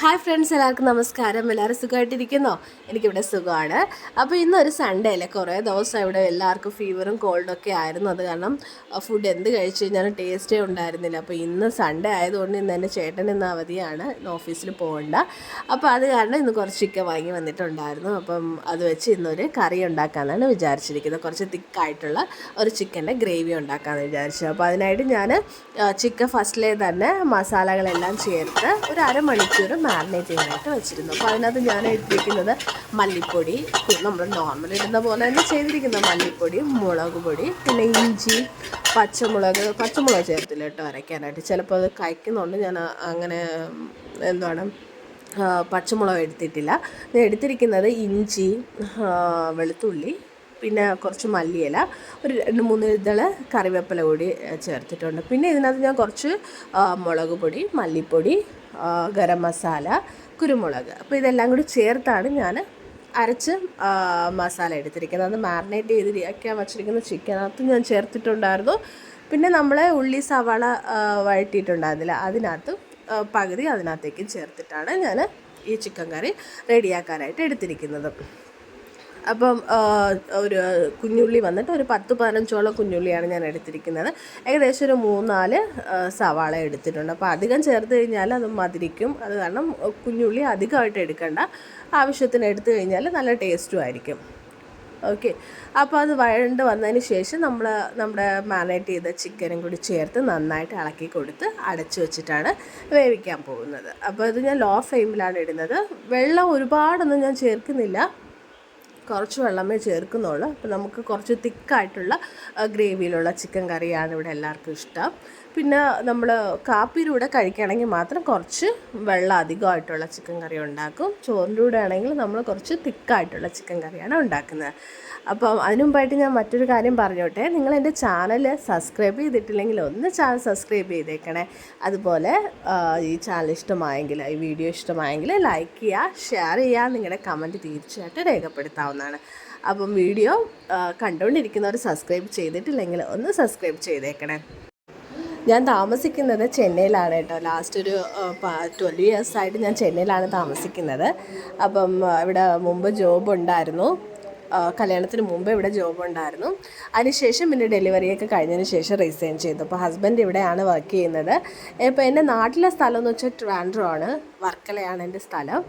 Hi friends, എല്ലാവർക്കും നമസ്കാരം. എല്ലാവരും സുഖമായിട്ടിരിക്കുന്നോ? എനിക്കിവിടെ സുഖമാണ്. അപ്പോൾ ഇന്നൊരു സൺഡേ അല്ലേ, കുറേ ദിവസം ഇവിടെ എല്ലാവർക്കും ഫീവറും കോൾഡൊക്കെ ആയിരുന്നു. അത് കാരണം ഫുഡ് എന്ത് കഴിച്ച് കഴിഞ്ഞാലും ടേസ്റ്റേ ഉണ്ടായിരുന്നില്ല. അപ്പോൾ ഇന്ന് സൺഡേ ആയതുകൊണ്ട് ഇന്ന് എൻ്റെ ചേട്ടൻ ഇന്ന് അവധിയാണ്, ഇന്ന് ഓഫീസിൽ പോകണ്ട. അപ്പോൾ അത് കാരണം ഇന്ന് കുറച്ച് ചിക്കൻ വാങ്ങി വന്നിട്ടുണ്ടായിരുന്നു. അപ്പം അത് വെച്ച് ഇന്നൊരു കറി ഉണ്ടാക്കാമെന്നാണ് വിചാരിച്ചിരിക്കുന്നത്. കുറച്ച് തിക്കായിട്ടുള്ള ഒരു ചിക്കൻ്റെ ഗ്രേവി ഉണ്ടാക്കാമെന്ന് വിചാരിച്ചു. അപ്പോൾ അതിനായിട്ട് ഞാൻ ചിക്കൻ ഫസ്റ്റിലെ തന്നെ മസാലകളെല്ലാം ചേർത്ത് ഒരു അരമണിക്കൂർ മാരിനേറ്റ് ചെയ്യാനായിട്ട് വെച്ചിരുന്നു. അപ്പോൾ അതിനകത്ത് ഞാൻ ഇട്ടിരിക്കുന്നത് മല്ലിപ്പൊടി, നമ്മൾ നോർമൽ ഇടുന്ന പോലെ തന്നെ ചെയ്തിരിക്കുന്നത് മല്ലിപ്പൊടി, മുളക് പൊടി, പിന്നെ ഇഞ്ചി, പച്ചമുളക് ചേർത്തില്ല കേട്ടോ അരയ്ക്കാനായിട്ട്. ചിലപ്പോൾ അത് കഴിക്കുന്നുണ്ട്, ഞാൻ അങ്ങനെ എന്താണ് പച്ചമുളക് എടുത്തിട്ടില്ല. ഞാൻ എടുത്തിരിക്കുന്നത് ഇഞ്ചി, വെളുത്തുള്ളി, പിന്നെ കുറച്ച് മല്ലിയില, ഒരു 2-3 ഇതള് കറിവേപ്പില കൂടി ചേർത്തിട്ടുണ്ട്. പിന്നെ ഇതിനകത്ത് ഞാൻ കുറച്ച് മുളക് പൊടി, മല്ലിപ്പൊടി, ഗരം മസാല, കുരുമുളക്, അപ്പോൾ ഇതെല്ലാം കൂടി ചേർത്താണ് ഞാൻ അരച്ച് മസാല എടുത്തിരിക്കുന്നത്. അത് മാരിനേറ്റ് ചെയ്തിരിക്കാൻ വച്ചിരിക്കുന്ന ചിക്കനകത്ത് ഞാൻ ചേർത്തിട്ടുണ്ടായിരുന്നു. പിന്നെ നമ്മൾ ഉള്ളി സവാള വഴറ്റിയിട്ടുണ്ടായിരുന്നില്ല, അതിനകത്ത് പകുതി അതിനകത്തേക്ക് ചേർത്തിട്ടാണ് ഞാൻ ഈ ചിക്കൻ കറി റെഡിയാക്കാനായിട്ട് എടുത്തിരിക്കുന്നത്. അപ്പം ഒരു കുഞ്ഞുള്ളി വന്നിട്ട് ഒരു 10-15 കുഞ്ഞുള്ളിയാണ് ഞാൻ എടുത്തിരിക്കുന്നത്. ഏകദേശം ഒരു 3-4 സവാള എടുത്തിട്ടുണ്ട്. അപ്പോൾ അധികം ചേർത്ത് കഴിഞ്ഞാൽ അത് മധുരിക്കും. അത് കാരണം കുഞ്ഞുള്ളി അധികമായിട്ട് എടുക്കേണ്ട, ആവശ്യത്തിന് എടുത്തു കഴിഞ്ഞാൽ നല്ല ടേസ്റ്റും ആയിരിക്കും. ഓക്കെ, അപ്പോൾ അത് വഴണ്ട് വന്നതിന് ശേഷം നമ്മുടെ മാരിനേറ്റ് ചെയ്ത ചിക്കനും കൂടി ചേർത്ത് നന്നായിട്ട് ഇളക്കി കൊടുത്ത് അടച്ചു വെച്ചിട്ടാണ് വേവിക്കാൻ പോകുന്നത്. അപ്പോൾ ഇത് ഞാൻ ലോ ഫ്ലെയിമിലാണ് ഇടുന്നത്. വെള്ളം ഒരുപാടൊന്നും ഞാൻ ചേർക്കുന്നില്ല, കുറച്ച് വെള്ളമേ ചേർക്കുന്നുള്ളൂ. അപ്പോൾ നമുക്ക് കുറച്ച് തിക്കായിട്ടുള്ള ഗ്രേവിയിലുള്ള ചിക്കൻ കറിയാണ് ഇവിടെ എല്ലാവർക്കും ഇഷ്ടം. പിന്നെ നമ്മൾ കാപ്പിയുടെ കൂടെ കഴിക്കുകയാണെങ്കിൽ മാത്രം കുറച്ച് വെള്ളം അധികമായിട്ടുള്ള ചിക്കൻ കറി ഉണ്ടാക്കും. ചോറിൻ്റെ കൂടെ ആണെങ്കിൽ നമ്മൾ കുറച്ച് തിക്കായിട്ടുള്ള ചിക്കൻ കറിയാണ് ഉണ്ടാക്കുന്നത്. അപ്പം അതിനു മുമ്പായിട്ട് ഞാൻ മറ്റൊരു കാര്യം പറഞ്ഞോട്ടെ. നിങ്ങൾ എൻ്റെ ചാനൽ സബ്സ്ക്രൈബ് ചെയ്തിട്ടില്ലെങ്കിൽ ഒന്ന് ചാനൽ സബ്സ്ക്രൈബ് ചെയ്തേക്കണേ. അതുപോലെ ഈ ചാനൽ ഇഷ്ടമായെങ്കിൽ, ഈ വീഡിയോ ഇഷ്ടമായെങ്കിൽ ലൈക്ക് ചെയ്യുക, ഷെയർ ചെയ്യുക, നിങ്ങളുടെ കമൻറ്റ് തീർച്ചയായിട്ടും രേഖപ്പെടുത്താവുന്നതാണ്. അപ്പം വീഡിയോ കണ്ടുകൊണ്ടിരിക്കുന്നവർ സബ്സ്ക്രൈബ് ചെയ്തിട്ടില്ലെങ്കിൽ ഒന്ന് സബ്സ്ക്രൈബ് ചെയ്തേക്കണേ. ഞാൻ താമസിക്കുന്നത് ചെന്നൈയിലാണ് കേട്ടോ. ലാസ്റ്റ് ഒരു 12 ഇയേഴ്സായിട്ട് ഞാൻ ചെന്നൈയിലാണ് താമസിക്കുന്നത്. അപ്പം ഇവിടെ മുമ്പ് ജോബ് ഉണ്ടായിരുന്നു, കല്യാണത്തിന് മുമ്പ് ഇവിടെ ജോബ് ഉണ്ടായിരുന്നു. അതിനുശേഷം പിന്നെ ഡെലിവറിയൊക്കെ കഴിഞ്ഞതിന് ശേഷം റിസൈൻ ചെയ്തു. അപ്പോൾ ഹസ്ബൻഡ് ഇവിടെയാണ് വർക്ക് ചെയ്യുന്നത്. ഇപ്പോൾ എൻ്റെ നാട്ടിലെ സ്ഥലം എന്ന് വെച്ചാൽ ട്രിവാൻഡ്രം ആണ്, വർക്കലയാണ് എൻ്റെ സ്ഥലം.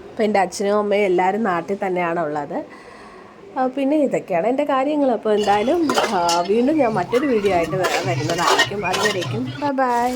അപ്പോൾ എൻ്റെ അച്ഛനും അമ്മയും എല്ലാവരും നാട്ടിൽ തന്നെയാണ് ഉള്ളത്. പിന്നെ ഇതൊക്കെയാണ് എൻ്റെ കാര്യങ്ങൾ. അപ്പോൾ എന്തായാലും വീണ്ടും ഞാൻ മറ്റൊരു വീഡിയോ ആയിട്ട് വരുന്നതായിരിക്കും. അതുവരേക്കും ബൈ.